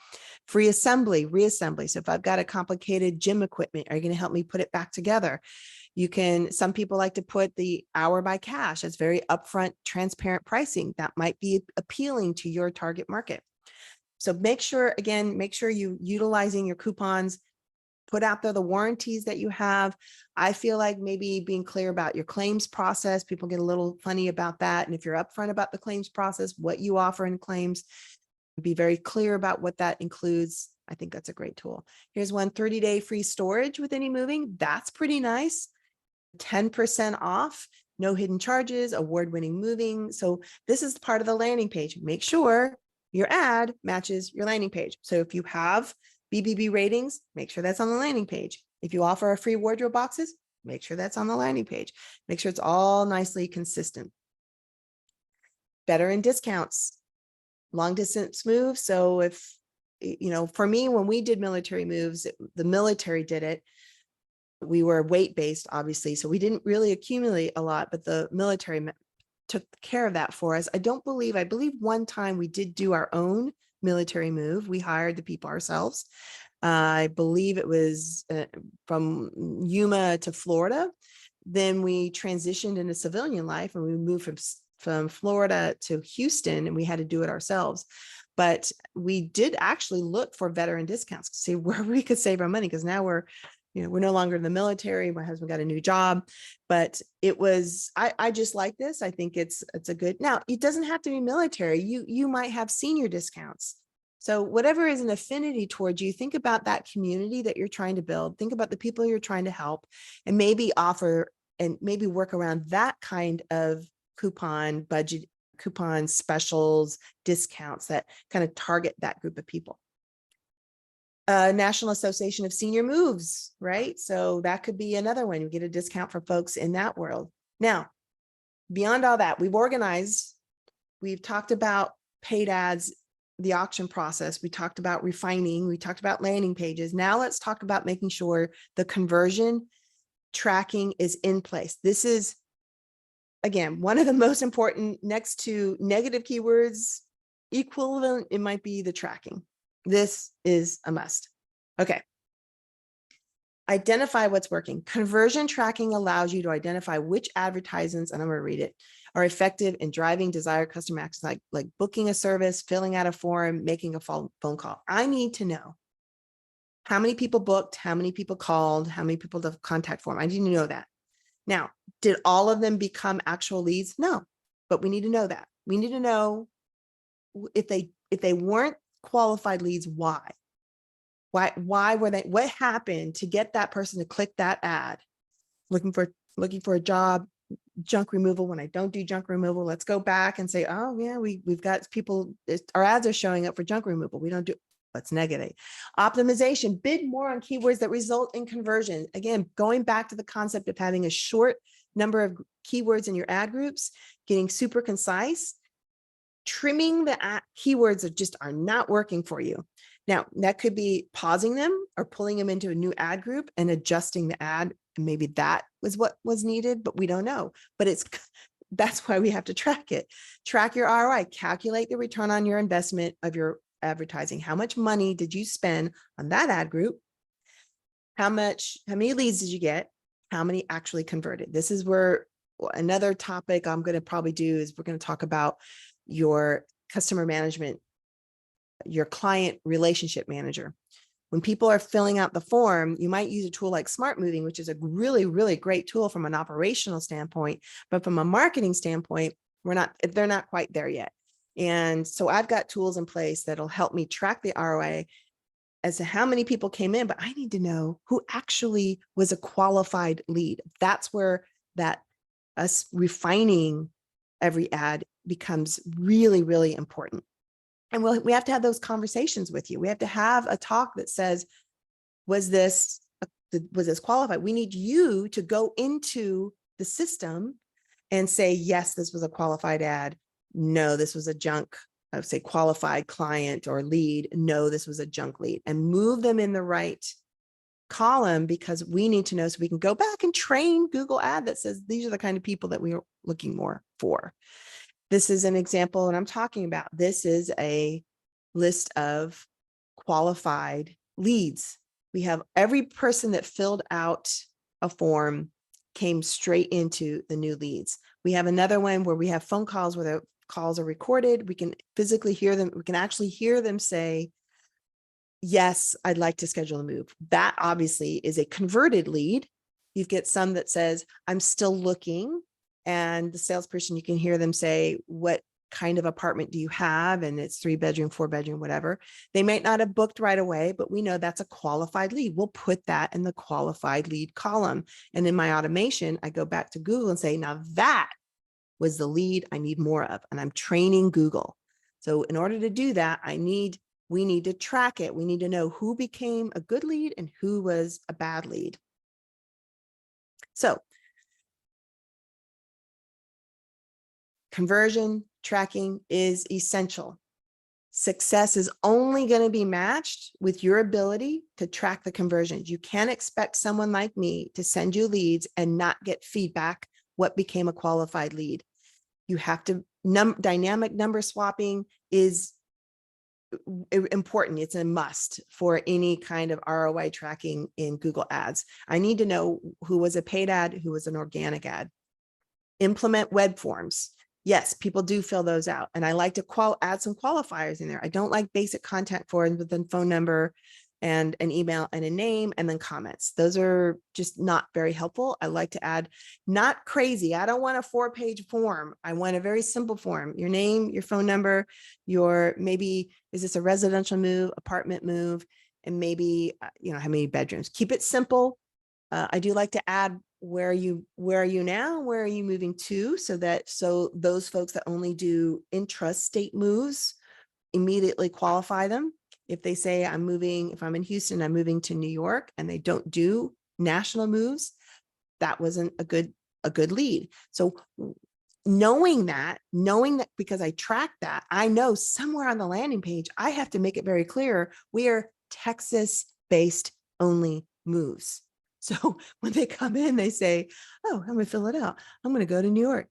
Free assembly, reassembly. So if I've got a complicated gym equipment, are you going to help me put it back together? Some people like to put the hour by cash. That's very upfront, transparent pricing. That might be appealing to your target market. So make sure you utilizing your coupons. Put out there the warranties that you have. I feel like maybe being clear about your claims process. People get a little funny about that. And if you're upfront about the claims process, what you offer in claims, be very clear about what that includes. I think that's a great tool. Here's one: 30-day free storage with any moving. That's pretty nice. 10% off, no hidden charges, award-winning moving. So this is part of the landing page. Make sure your ad matches your landing page. So if you have BBB ratings, make sure that's on the landing page. If you offer a free wardrobe boxes, make sure that's on the landing page. Make sure it's all nicely consistent. Better in discounts, long distance moves. So if, for me, when we did military moves, the military did it. We were weight-based, obviously, so we didn't really accumulate a lot, but the military took care of that for us. I believe one time we did do our own military move. We hired the people ourselves. I believe it was from Yuma to Florida. Then we transitioned into civilian life, and we moved from Florida to Houston, and we had to do it ourselves. But we did actually look for veteran discounts to see where we could save our money, because now we're no longer in the military. My husband got a new job, but I just like this. I think it's a good, now it doesn't have to be military. You might have senior discounts. So whatever is an affinity towards you, think about that community that you're trying to build. Think about the people you're trying to help, and maybe offer and maybe work around that kind of coupon budget, coupon specials, discounts that kind of target that group of people. National Association of Senior Moves, right? So that could be another one. You get a discount for folks in that world. Now, beyond all that, we've talked about paid ads, the auction process. We talked about refining. We talked about landing pages. Now let's talk about making sure the conversion tracking is in place. This is, again, one of the most important, next to negative keywords equivalent, it might be the tracking. This is a must. Okay. Identify what's working. Conversion tracking allows you to identify which advertisements, and I'm going to read it, are effective in driving desired customer actions, like booking a service, filling out a form, making a phone call. I need to know how many people booked, how many people called, how many people the contact form. I need to know that. Now, did all of them become actual leads? No, but we need to know that. We need to know if they weren't qualified leads, why were they, what happened to get that person to click that ad? Looking for a job, junk removal. When I don't do junk removal, let's go back and say, oh yeah, we've got people, our ads are showing up for junk removal. We don't do, let's negate. Optimization, bid more on keywords that result in conversion. Again, going back to the concept of having a short number of keywords in your ad groups, getting super concise. Trimming the keywords that just are not working for you. Now, that could be pausing them or pulling them into a new ad group and adjusting the ad. And maybe that was what was needed, but we don't know. But that's why we have to track it. Track your ROI, calculate the return on your investment of your advertising. How much money did you spend on that ad group? How many leads did you get? How many actually converted? This is where another topic I'm going to probably do is we're going to talk about your customer management, your client relationship manager. When people are filling out the form, you might use a tool like Smart Moving, which is a really, really great tool from an operational standpoint, but from a marketing standpoint, they're not quite there yet. And so I've got tools in place that'll help me track the ROI as to how many people came in, but I need to know who actually was a qualified lead. That's where that us refining every ad becomes really, really important. And we have to have those conversations with you. We have to have a talk that says, was this qualified? We need you to go into the system and say, yes, this was a qualified ad. No, this was a junk, I would say qualified client or lead. No, this was a junk lead, and move them in the right column, because we need to know so we can go back and train Google ad that says, these are the kind of people that we are looking more for. This is an example that I'm talking about. This is a list of qualified leads. We have every person that filled out a form came straight into the new leads. We have another one where we have phone calls where the calls are recorded. We can physically hear them. We can actually hear them say, yes, I'd like to schedule a move. That obviously is a converted lead. You get some that says, I'm still looking. And the salesperson, you can hear them say, what kind of apartment do you have? And it's 3-bedroom, 4-bedroom, whatever. They might not have booked right away, but we know that's a qualified lead. We'll put that in the qualified lead column. And in my automation, I go back to Google and say, now that was the lead I need more of. And I'm training Google. So in order to do that, we need to track it. We need to know who became a good lead and who was a bad lead. So conversion tracking is essential. Success is only going to be matched with your ability to track the conversions. You can't expect someone like me to send you leads and not get feedback what became a qualified lead. You have to, dynamic number swapping is important. It's a must for any kind of ROI tracking in Google Ads. I need to know who was a paid ad, who was an organic ad. Implement web forms. Yes, people do fill those out. And I like to add some qualifiers in there. I don't like basic contact forms with a phone number and an email and a name and then comments. Those are just not very helpful. I like to add, not crazy. I don't want a 4-page form. I want a very simple form. Your name, your phone number, maybe, is this a residential move, apartment move, and maybe, how many bedrooms. Keep it simple. I do like to add, where are you now? Where are you moving to? So those folks that only do intrastate moves immediately qualify them. If they say if I'm in Houston, I'm moving to New York, and they don't do national moves, that wasn't a good lead. So knowing that because I track that, I know somewhere on the landing page, I have to make it very clear we are Texas-based only moves. So when they come in, they say, oh, I'm going to fill it out. I'm going to go to New York.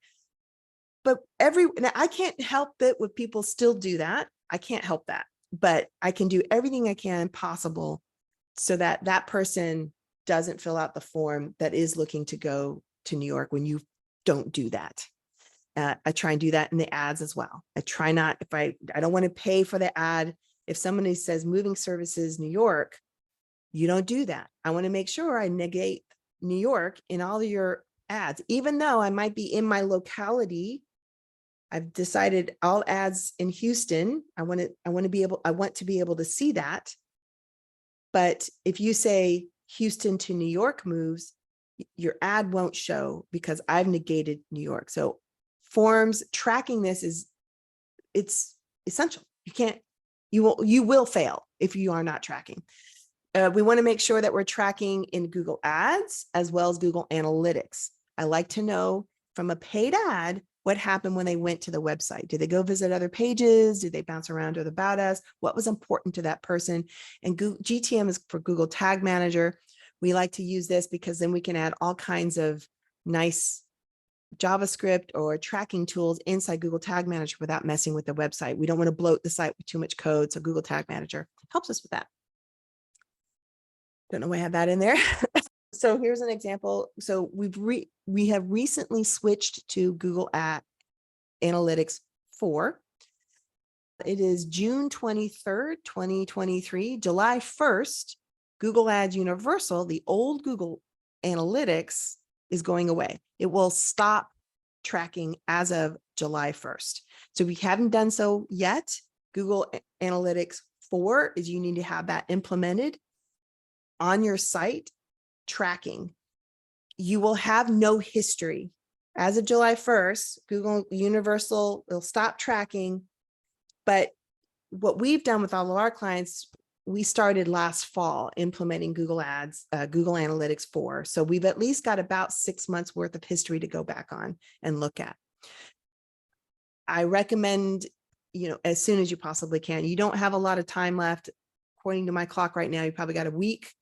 But now I can't help it when people still do that. I can't help that, but I can do everything I can possible so that that person doesn't fill out the form that is looking to go to New York when you don't do that. I try and do that in the ads as well. I try not, I don't want to pay for the ad. If somebody says moving services, New York, you don't do that. I want to make sure I negate New York in all of your ads, even though I might be in my locality. I've decided all ads in Houston. I want to be able to see that. But if you say Houston to New York moves, your ad won't show because I've negated New York. So forms tracking this it's essential. You will fail if you are not tracking. We want to make sure that we're tracking in Google Ads as well as Google Analytics. I like to know from a paid ad what happened when they went to the website. Did they go visit other pages? Did they bounce around to the About Us? What was important to that person? And GTM is for Google Tag Manager. We like to use this because then we can add all kinds of nice JavaScript or tracking tools inside Google Tag Manager without messing with the website. We don't want to bloat the site with too much code. So Google Tag Manager helps us with that. Don't know why I have that in there. So here's an example. So we have recently switched to Google Analytics 4. It is June 23rd, 2023, July 1st, Google Ads Universal, the old Google Analytics is going away. It will stop tracking as of July 1st. So if we haven't done so yet, Google Analytics 4 is you need to have that implemented on your site, tracking. You will have no history. As of July 1st, Google Universal will stop tracking. But what we've done with all of our clients, we started last fall implementing Google Ads, Google Analytics 4. So we've at least got about 6 months worth of history to go back on and look at. I recommend, as soon as you possibly can. You don't have a lot of time left. According to my clock right now, you probably got a week.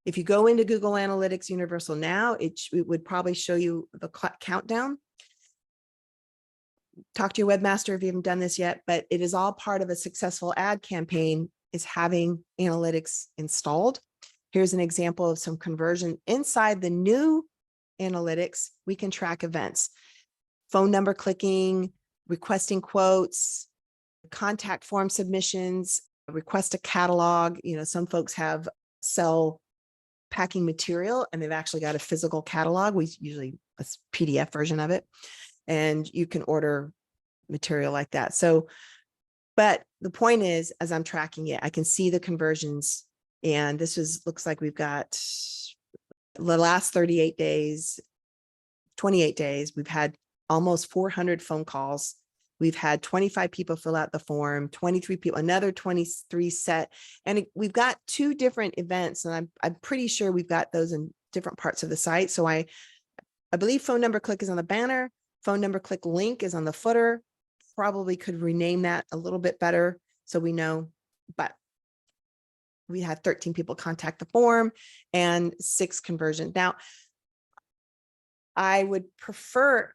If you go into Google Analytics Universal now, it would probably show you the countdown. Talk to your webmaster if you haven't done this yet, but it is all part of a successful ad campaign is having analytics installed. Here's an example of some conversion inside the new analytics. We can track events, phone number clicking, requesting quotes, contact form submissions, request a catalog. Some folks have sell packing material and they've actually got a physical catalog. We usually a PDF version of it, and you can order material like that. So, but the point is, as I'm tracking it, I can see the conversions, and looks like we've got the last 38 days, 28 days. We've had almost 400 phone calls. We've had 25 people fill out the form, 23 people, another 23 set. And we've got 2 different events, and I'm pretty sure we've got those in different parts of the site. So I believe phone number click is on the banner. Phone number click link is on the footer. Probably could rename that a little bit better so we know, but we had 13 people contact the form and 6 conversions. Now, I would prefer,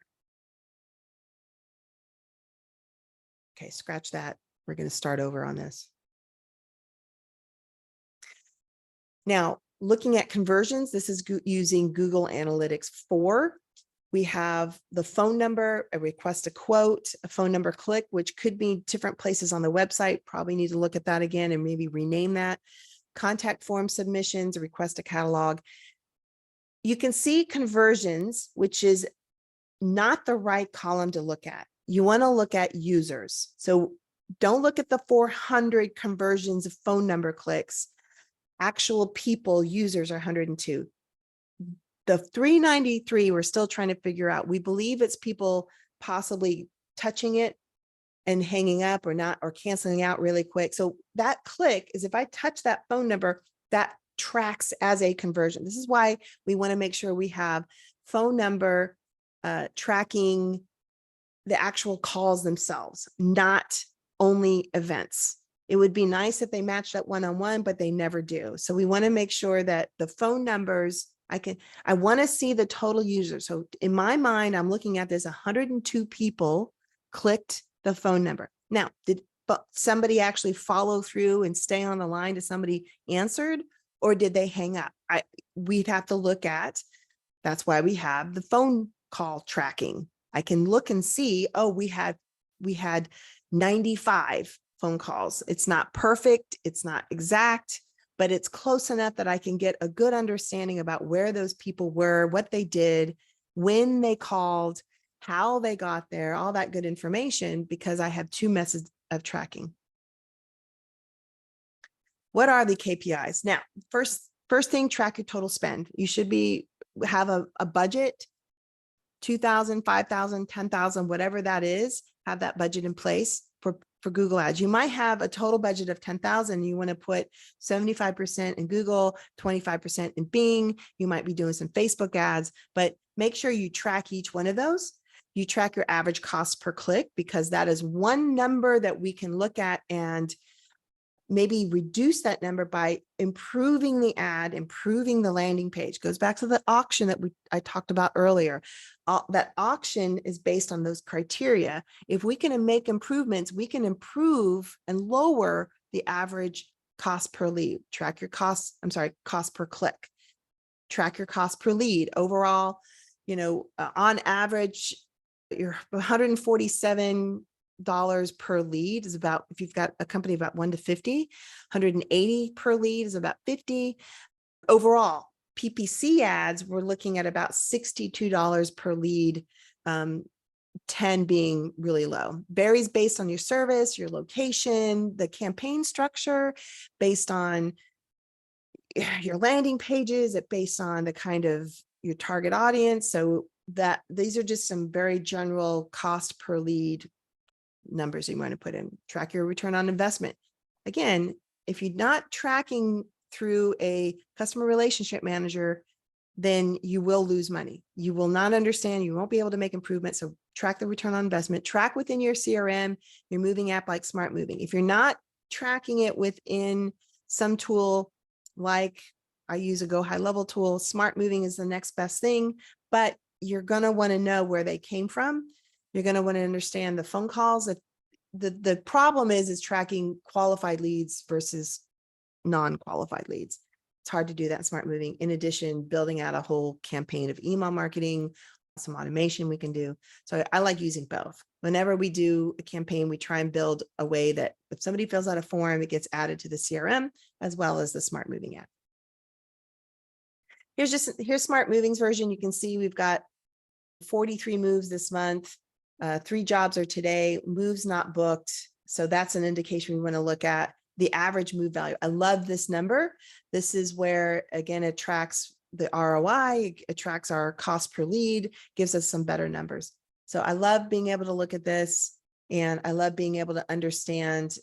okay, scratch that. We're going to start over on this. Now, looking at conversions, this is using Google Analytics 4. We have the phone number, a request a quote, a phone number click, which could be different places on the website. Probably need to look at that again and maybe rename that. Contact form submissions, a request a catalog. You can see conversions, which is not the right column to look at. You want to look at users. So don't look at the 400 conversions of phone number clicks. Actual people, users are 102. The 393, we're still trying to figure out. We believe it's people possibly touching it and hanging up or not, or canceling out really quick. So that click is if I touch that phone number, that tracks as a conversion. This is why we want to make sure we have phone number tracking the actual calls themselves, not only events. It would be nice if they matched up one-on-one, but they never do. So we want to make sure that the phone numbers, I want to see the total users. So in my mind, I'm looking at this 102 people clicked the phone number. Now, did somebody actually follow through and stay on the line till somebody answered, or did they hang up? We'd have to look at, that's why we have the phone call tracking. I can look and see, oh, we had 95 phone calls. It's not perfect. It's not exact, but it's close enough that I can get a good understanding about where those people were, what they did, when they called, how they got there, all that good information, because I have 2 methods of tracking. What are the KPIs? Now, first thing, track your total spend. You should have a budget, 2,000, 5,000, 10,000, whatever that is, have that budget in place for Google Ads. You might have a total budget of 10,000. You want to put 75% in Google, 25% in Bing. You might be doing some Facebook ads, but make sure you track each one of those. You track your average cost per click, because that is one number that we can look at and maybe reduce that number by improving the ad, improving the landing page. Goes back to the auction that I talked about earlier. That auction is based on those criteria. If we can make improvements, we can improve and lower the average cost per lead. Track your cost per click. Track your cost per lead. Overall, on average, you're 147 per lead is about, if you've got a company about 1 to 50, 180 per lead is about 50. Overall, PPC ads, we're looking at about $62 per lead, 10 being really low. Varies based on your service, your location, the campaign structure, based on your landing pages, it based on the kind of your target audience. So that these are just some very general cost per lead numbers you want to put in. Track your return on investment. Again, if you're not tracking through a customer relationship manager, then you will lose money. You will not understand, you won't be able to make improvements. So track the return on investment, track within your CRM, your moving app like Smart Moving. If you're not tracking it within some tool, like I use a Go High Level tool, Smart Moving is the next best thing, but you're going to want to know where they came from. You're going to want to understand the phone calls. If the problem is tracking qualified leads versus non-qualified leads. It's hard to do that in Smart Moving. In addition, building out a whole campaign of email marketing, some automation we can do. So I like using both. Whenever we do a campaign, we try and build a way that if somebody fills out a form, it gets added to the CRM as well as the Smart Moving app. Here's Smart Moving's version. You can see we've got 43 moves this month. 3 jobs are today, moves not booked. So that's an indication we want to look at. The average move value. I love this number. This is where, again, it tracks the ROI, it tracks our cost per lead, gives us some better numbers. So I love being able to look at this, and I love being able to understand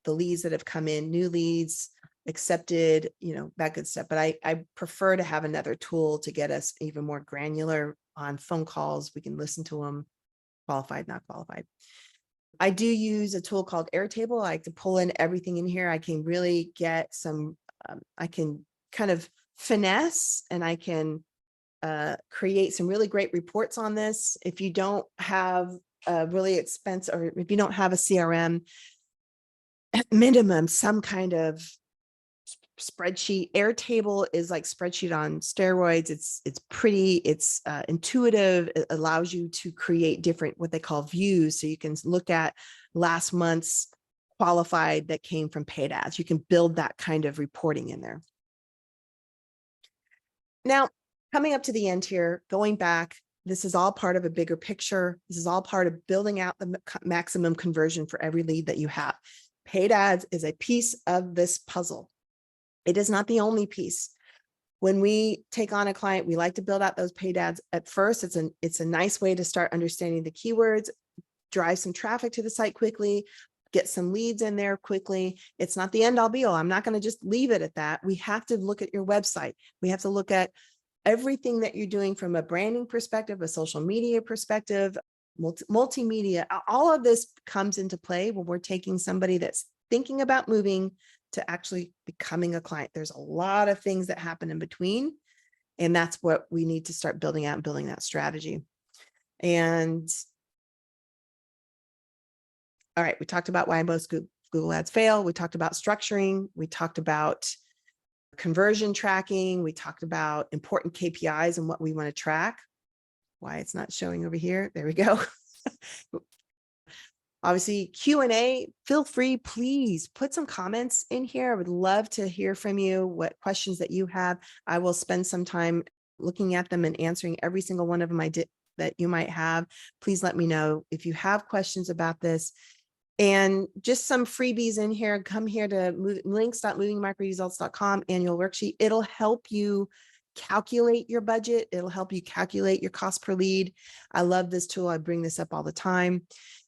the leads that have come in, new leads, accepted, that good stuff. But I prefer to have another tool to get us even more granular on phone calls. We can listen to them, qualified, not qualified. I do use a tool called Airtable. I like to pull in everything in here. I can really get some, I can kind of finesse, and I can create some really great reports on this. If you don't have a really expensive, or if you don't have a CRM, at minimum, some kind of spreadsheet. Airtable is like spreadsheet on steroids. It's pretty, it's intuitive. It allows you to create different, what they call views. So you can look at last month's qualified that came from paid ads. You can build that kind of reporting in there. Now, coming up to the end here, going back, this is all part of a bigger picture. This is all part of building out the maximum conversion for every lead that you have. Paid ads is a piece of this puzzle. It is not the only piece. When we take on a client, we like to build out those paid ads. At first, it's a nice way to start understanding the keywords, drive some traffic to the site quickly, get some leads in there quickly. It's not the end all be all. I'm not going to just leave it at that. We have to look at your website. We have to look at everything that you're doing from a branding perspective, a social media perspective, multimedia. All of this comes into play when we're taking somebody that's thinking about moving to actually becoming a client. There's a lot of things that happen in between, and that's what we need to start building out and building that strategy. And all right, we talked about why most Google ads fail. We talked about structuring. We talked about conversion tracking. We talked about important KPIs and what we want to track. Why it's not showing over here. There we go. Obviously, Q&A, feel free, please put some comments in here. I would love to hear from you, what questions that you have. I will spend some time looking at them and answering every single one of them that you might have. Please let me know if you have questions about this. And just some freebies in here. Come here to links.movingmicroresults.com annual worksheet. It'll help you calculate your budget. It'll help you calculate your cost per lead. I love this tool. I bring this up all the time.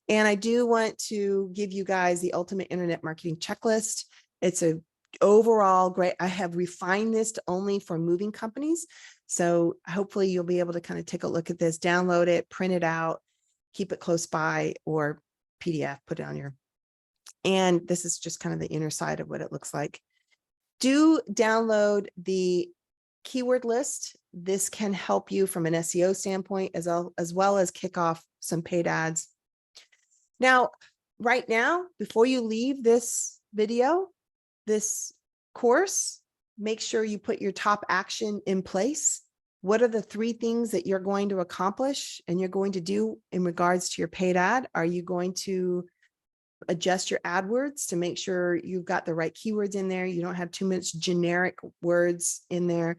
And I do want to give you guys the ultimate internet marketing checklist. It's a overall great. I have refined this to only for moving companies. So hopefully you'll be able to kind of take a look at this, download it, print it out, keep it close by, or PDF, put it on your, and this is just kind of the inner side of what it looks like. Do download the keyword list. This can help you from an SEO standpoint as well as kick off some paid ads. Now, right now, before you leave this video, this course, make sure you put your top action in place. What are the 3 things that you're going to accomplish and you're going to do in regards to your paid ad? Are you going to adjust your AdWords to make sure you've got the right keywords in there? You don't have too much generic words in there.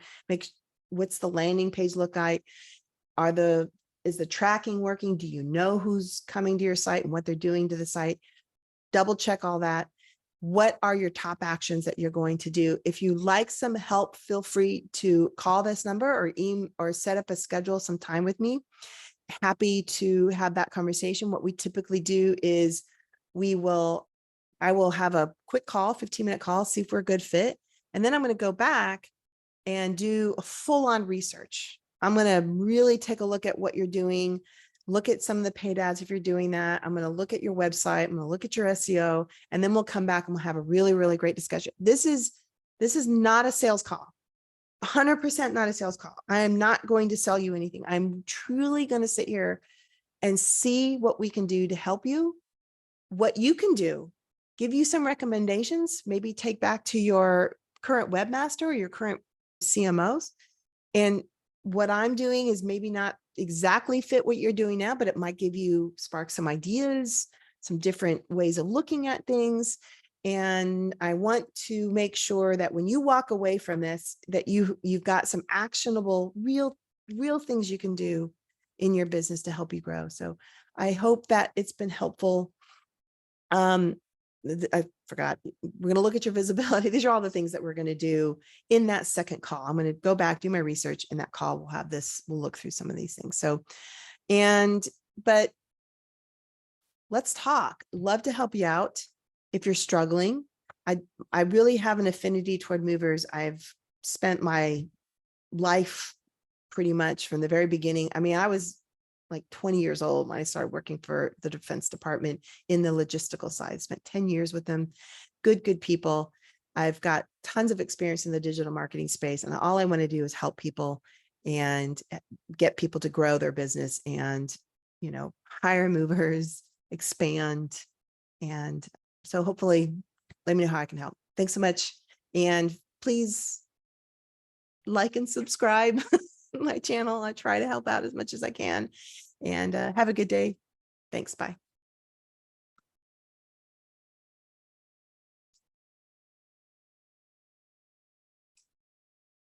What's the landing page look like? Is the tracking working? Do you know who's coming to your site and what they're doing to the site? Double check all that. What are your top actions that you're going to do? If you like some help, feel free to call this number or email or set up a schedule some time with me. Happy to have that conversation. What we typically do is I will have a quick call, 15-minute call, see if we're a good fit. And then I'm going to go back and do a full-on research. I'm going to really take a look at what you're doing, look at some of the paid ads if you're doing that. I'm going to look at your website. I'm going to look at your SEO, and then we'll come back and we'll have a really, really great discussion. This is not a sales call. 100% not a sales call. I am not going to sell you anything. I'm truly going to sit here and see what we can do to help you, what you can do, give you some recommendations, maybe take back to your current webmaster or your current CMOs. And what I'm doing is maybe not exactly fit what you're doing now, but it might spark some ideas, some different ways of looking at things. And I want to make sure that when you walk away from this, that you've got some actionable, real things you can do in your business to help you grow. So I hope that it's been helpful. I forgot, we're going to look at your visibility. These are all the things that we're going to do in that second call. I'm going to go back, do my research, and that call we'll look through some of these things. So, but let's talk. Love to help you out. If you're struggling, I really have an affinity toward movers. I've spent my life pretty much from the very beginning. I mean, I was like 20 years old when I started working for the Defense Department in the logistical side. Spent 10 years with them. Good people. I've got tons of experience in the digital marketing space, and all I want to do is help people and get people to grow their business and, hire movers, expand. And so hopefully let me know how I can help. Thanks so much. And please like and subscribe my channel. I try to help out as much as I can, and have a good day. Thanks. Bye.